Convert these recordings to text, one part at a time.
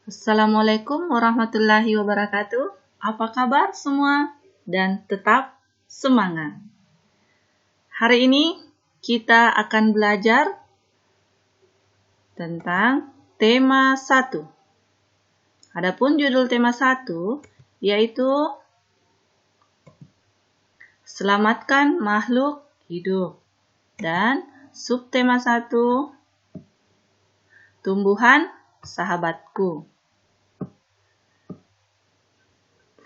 Assalamualaikum warahmatullahi wabarakatuh. Apa kabar semua? Dan tetap semangat. Hari ini kita akan belajar tentang tema 1. Adapun judul tema 1 yaitu Selamatkan makhluk hidup. Dan subtema 1 Tumbuhan sahabatku.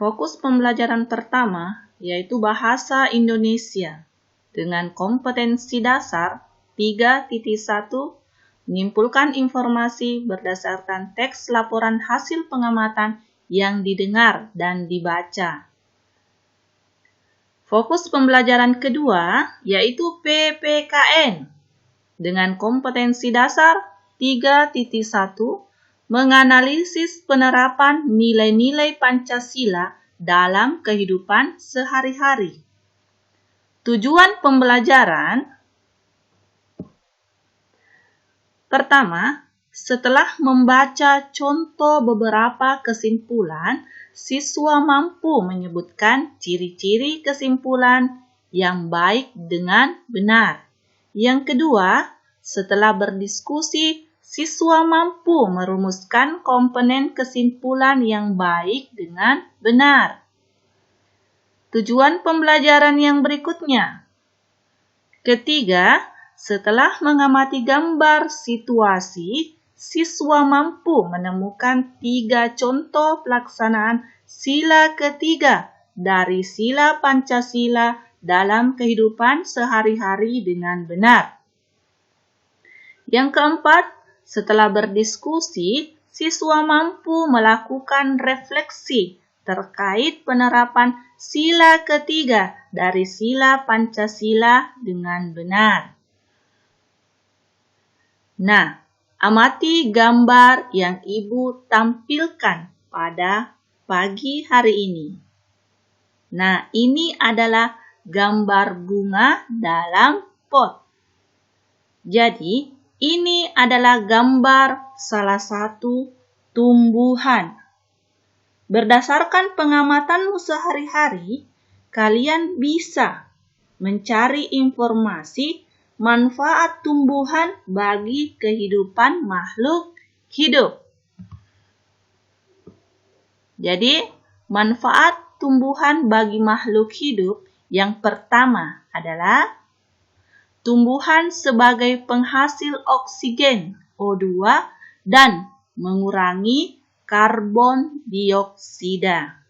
Fokus pembelajaran pertama yaitu bahasa Indonesia dengan kompetensi dasar 3.1 menyimpulkan informasi berdasarkan teks laporan hasil pengamatan yang didengar dan dibaca. Fokus pembelajaran kedua yaitu PPKN dengan kompetensi dasar 3.1 menganalisis penerapan nilai-nilai Pancasila dalam kehidupan sehari-hari. Tujuan pembelajaran pertama, setelah membaca contoh beberapa kesimpulan, siswa mampu menyebutkan ciri-ciri kesimpulan yang baik dengan benar. Yang kedua, setelah berdiskusi, siswa mampu merumuskan komponen kesimpulan yang baik dengan benar. Tujuan pembelajaran yang berikutnya. Ketiga, setelah mengamati gambar situasi, siswa mampu menemukan 3 contoh pelaksanaan sila ketiga dari sila Pancasila dalam kehidupan sehari-hari dengan benar. Yang keempat, setelah berdiskusi, siswa mampu melakukan refleksi terkait penerapan sila ketiga dari sila Pancasila dengan benar. Nah, amati gambar yang Ibu tampilkan pada pagi hari ini. Nah, ini adalah gambar bunga dalam pot. Jadi, ini adalah gambar salah satu tumbuhan. Berdasarkan pengamatanmu sehari-hari, kalian bisa mencari informasi manfaat tumbuhan bagi kehidupan makhluk hidup. Jadi, manfaat tumbuhan bagi makhluk hidup yang pertama adalah tumbuhan sebagai penghasil oksigen O2 dan mengurangi karbon dioksida.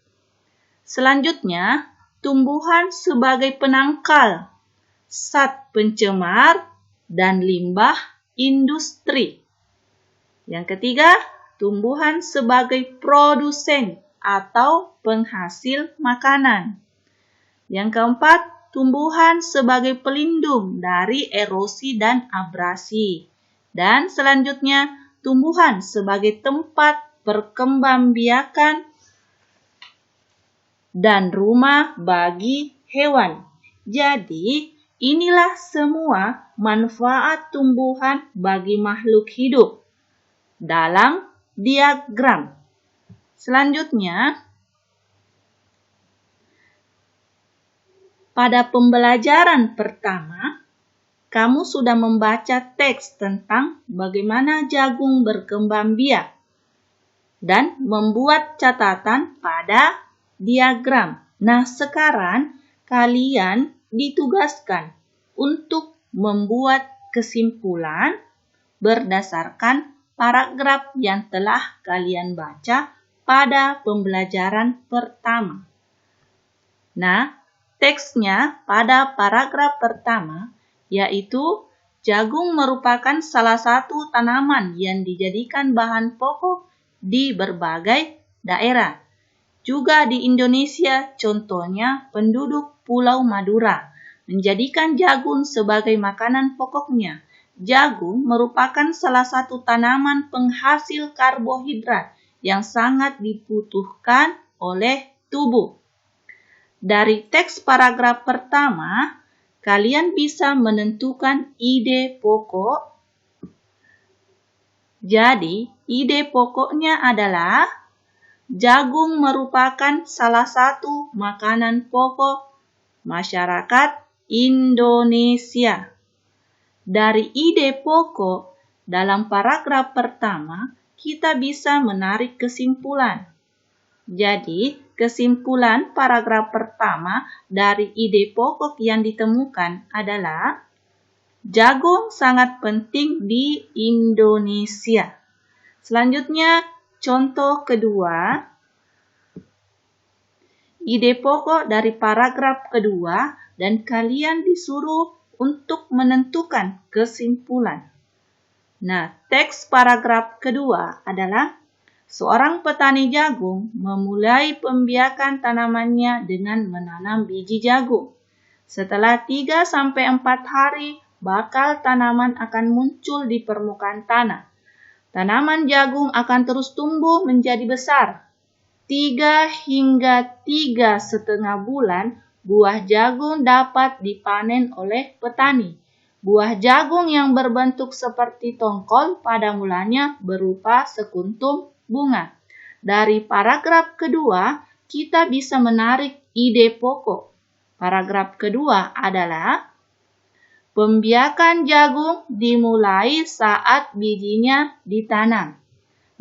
Selanjutnya, tumbuhan sebagai penangkal zat pencemar dan limbah industri. Yang ketiga, tumbuhan sebagai produsen atau penghasil makanan. Yang keempat, tumbuhan sebagai pelindung dari erosi dan abrasi. Dan selanjutnya, tumbuhan sebagai tempat perkembangbiakan dan rumah bagi hewan. Jadi, inilah semua manfaat tumbuhan bagi makhluk hidup dalam diagram. Selanjutnya, pada pembelajaran pertama, kamu sudah membaca teks tentang bagaimana jagung berkembang biak dan membuat catatan pada diagram. Nah, sekarang kalian ditugaskan untuk membuat kesimpulan berdasarkan paragraf yang telah kalian baca pada pembelajaran pertama. Nah, teksnya pada paragraf pertama yaitu jagung merupakan salah satu tanaman yang dijadikan bahan pokok di berbagai daerah. Juga di Indonesia, contohnya penduduk Pulau Madura menjadikan jagung sebagai makanan pokoknya. Jagung merupakan salah satu tanaman penghasil karbohidrat yang sangat dibutuhkan oleh tubuh. Dari teks paragraf pertama, kalian bisa menentukan ide pokok. Jadi, ide pokoknya adalah jagung merupakan salah satu makanan pokok masyarakat Indonesia. Dari ide pokok dalam paragraf pertama, kita bisa menarik kesimpulan. Jadi, kesimpulan paragraf pertama dari ide pokok yang ditemukan adalah jagung sangat penting di Indonesia. Selanjutnya, contoh kedua. Ide pokok dari paragraf kedua dan kalian disuruh untuk menentukan kesimpulan. Nah, teks paragraf kedua adalah seorang petani jagung memulai pembiakan tanamannya dengan menanam biji jagung. Setelah 3-4 hari, bakal tanaman akan muncul di permukaan tanah. Tanaman jagung akan terus tumbuh menjadi besar. 3 hingga 3,5 bulan, buah jagung dapat dipanen oleh petani. Buah jagung yang berbentuk seperti tongkol pada mulanya berupa sekuntum bunga. Dari paragraf kedua, kita bisa menarik ide pokok. Paragraf kedua adalah pembiakan jagung dimulai saat bijinya ditanam.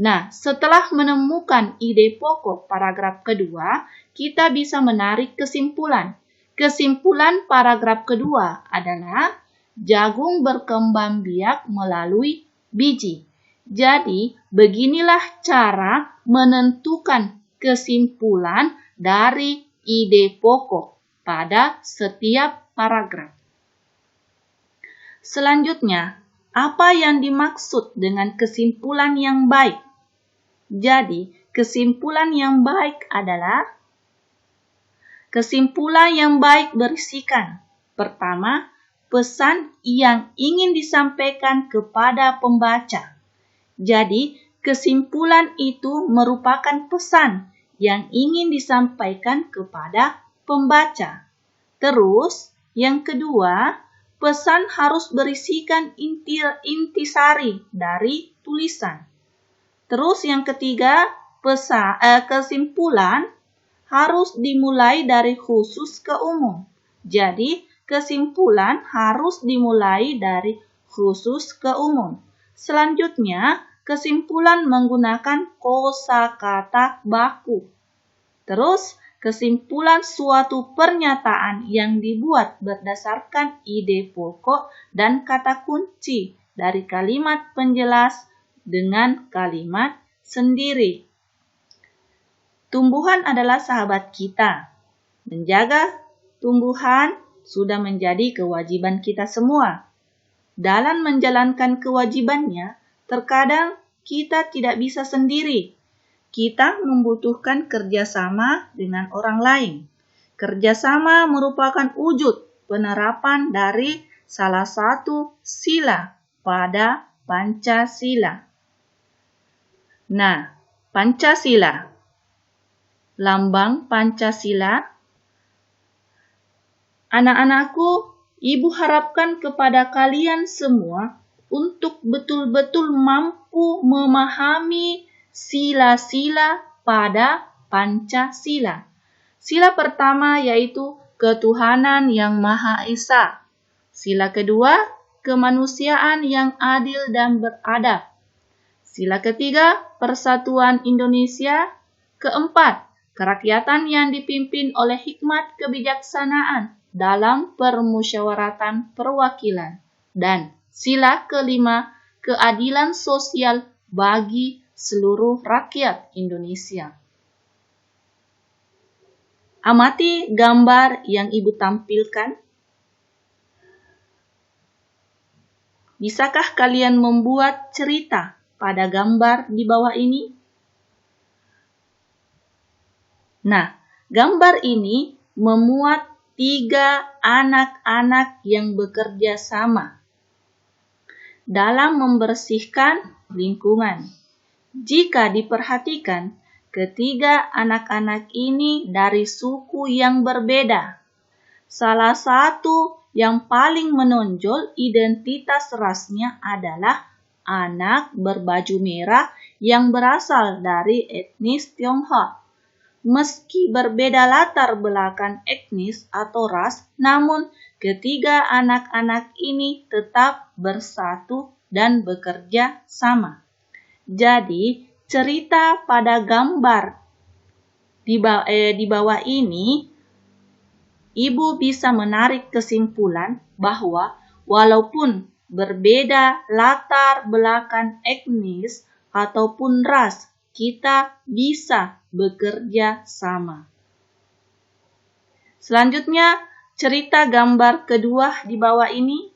Nah, setelah menemukan ide pokok paragraf kedua, kita bisa menarik kesimpulan. Kesimpulan paragraf kedua adalah jagung berkembang biak melalui biji. Jadi, beginilah cara menentukan kesimpulan dari ide pokok pada setiap paragraf. Selanjutnya, apa yang dimaksud dengan kesimpulan yang baik? Jadi, kesimpulan yang baik adalah kesimpulan yang baik berisikan pertama, pesan yang ingin disampaikan kepada pembaca. Jadi, kesimpulan itu merupakan pesan yang ingin disampaikan kepada pembaca. Terus, yang kedua, pesan harus berisikan intisari dari tulisan. Terus yang ketiga, kesimpulan harus dimulai dari khusus ke umum. Jadi, kesimpulan harus dimulai dari khusus ke umum. Selanjutnya, kesimpulan menggunakan kosakata baku. Terus, kesimpulan suatu pernyataan yang dibuat berdasarkan ide pokok dan kata kunci dari kalimat penjelas dengan kalimat sendiri. Tumbuhan adalah sahabat kita. Menjaga tumbuhan sudah menjadi kewajiban kita semua. Dalam menjalankan kewajibannya, terkadang kita tidak bisa sendiri. Kita membutuhkan kerjasama dengan orang lain. Kerjasama merupakan wujud penerapan dari salah satu sila pada Pancasila. Nah, Pancasila, lambang Pancasila. Anak-anakku, Ibu harapkan kepada kalian semua untuk betul-betul mampu memahami sila-sila pada Pancasila. Sila pertama yaitu ketuhanan yang Maha Esa. Sila kedua, kemanusiaan yang adil dan beradab. Sila ketiga, persatuan Indonesia. Keempat, kerakyatan yang dipimpin oleh hikmat kebijaksanaan dalam permusyawaratan perwakilan. Dan sila kelima, keadilan sosial bagi seluruh rakyat Indonesia. Amati gambar yang Ibu tampilkan. Bisakah kalian membuat cerita pada gambar di bawah ini? Nah, gambar ini memuat 3 anak-anak yang bekerja sama dalam membersihkan lingkungan. Jika diperhatikan, ketiga anak-anak ini dari suku yang berbeda. Salah satu yang paling menonjol identitas rasnya adalah anak berbaju merah yang berasal dari etnis Tionghoa. Meski berbeda latar belakang etnis atau ras, namun ketiga anak-anak ini tetap bersatu dan bekerja sama. Jadi, cerita pada gambar di bawah ini, Ibu bisa menarik kesimpulan bahwa walaupun berbeda latar belakang etnis ataupun ras, kita bisa bekerja sama. Selanjutnya, cerita gambar kedua di bawah ini.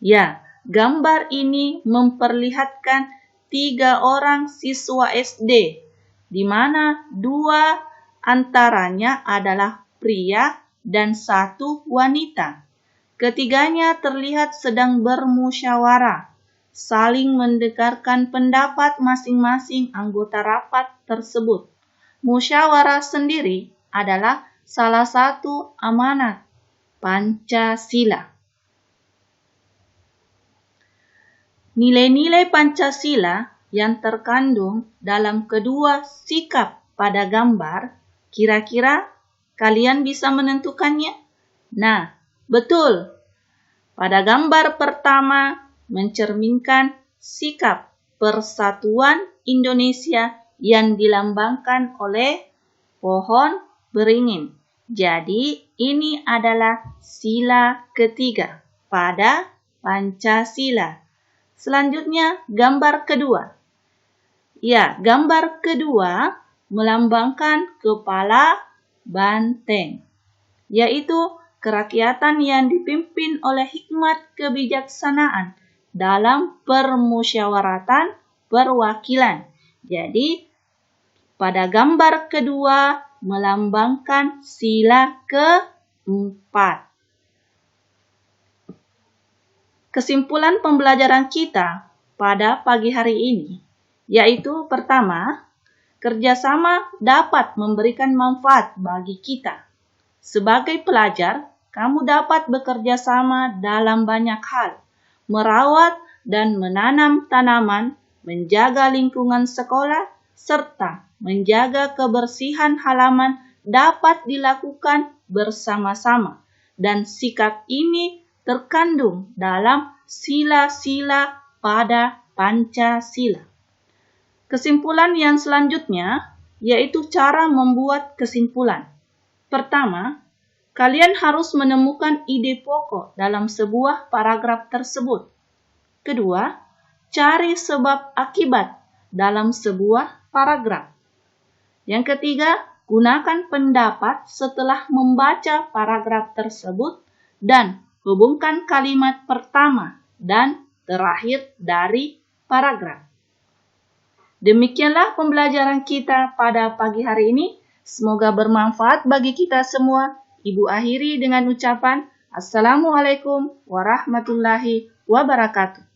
Ya, gambar ini memperlihatkan 3 orang siswa SD, di mana 2 antaranya adalah pria dan 1 wanita. Ketiganya terlihat sedang bermusyawarah, saling mendengarkan pendapat masing-masing anggota rapat tersebut. Musyawarah sendiri adalah salah satu amanat Pancasila. Nilai-nilai Pancasila yang terkandung dalam kedua sikap pada gambar, kira-kira kalian bisa menentukannya? Nah, betul. Pada gambar pertama mencerminkan sikap persatuan Indonesia yang dilambangkan oleh pohon beringin. Jadi, ini adalah sila ketiga pada Pancasila. Selanjutnya, gambar kedua. Ya, gambar kedua melambangkan kepala banteng, yaitu kerakyatan yang dipimpin oleh hikmat kebijaksanaan dalam permusyawaratan perwakilan. Jadi, pada gambar kedua melambangkan sila keempat. Kesimpulan pembelajaran kita pada pagi hari ini, yaitu pertama, kerjasama dapat memberikan manfaat bagi kita. Sebagai pelajar, kamu dapat bekerja sama dalam banyak hal, merawat dan menanam tanaman, menjaga lingkungan sekolah, serta menjaga kebersihan halaman dapat dilakukan bersama-sama. Dan sikap ini terkandung dalam sila-sila pada Pancasila. Kesimpulan yang selanjutnya yaitu cara membuat kesimpulan. Pertama, kalian harus menemukan ide pokok dalam sebuah paragraf tersebut. Kedua, cari sebab akibat dalam sebuah paragraf. Yang ketiga, gunakan pendapat setelah membaca paragraf tersebut dan hubungkan kalimat pertama dan terakhir dari paragraf. Demikianlah pembelajaran kita pada pagi hari ini. Semoga bermanfaat bagi kita semua. Ibu akhiri dengan ucapan Assalamualaikum warahmatullahi wabarakatuh.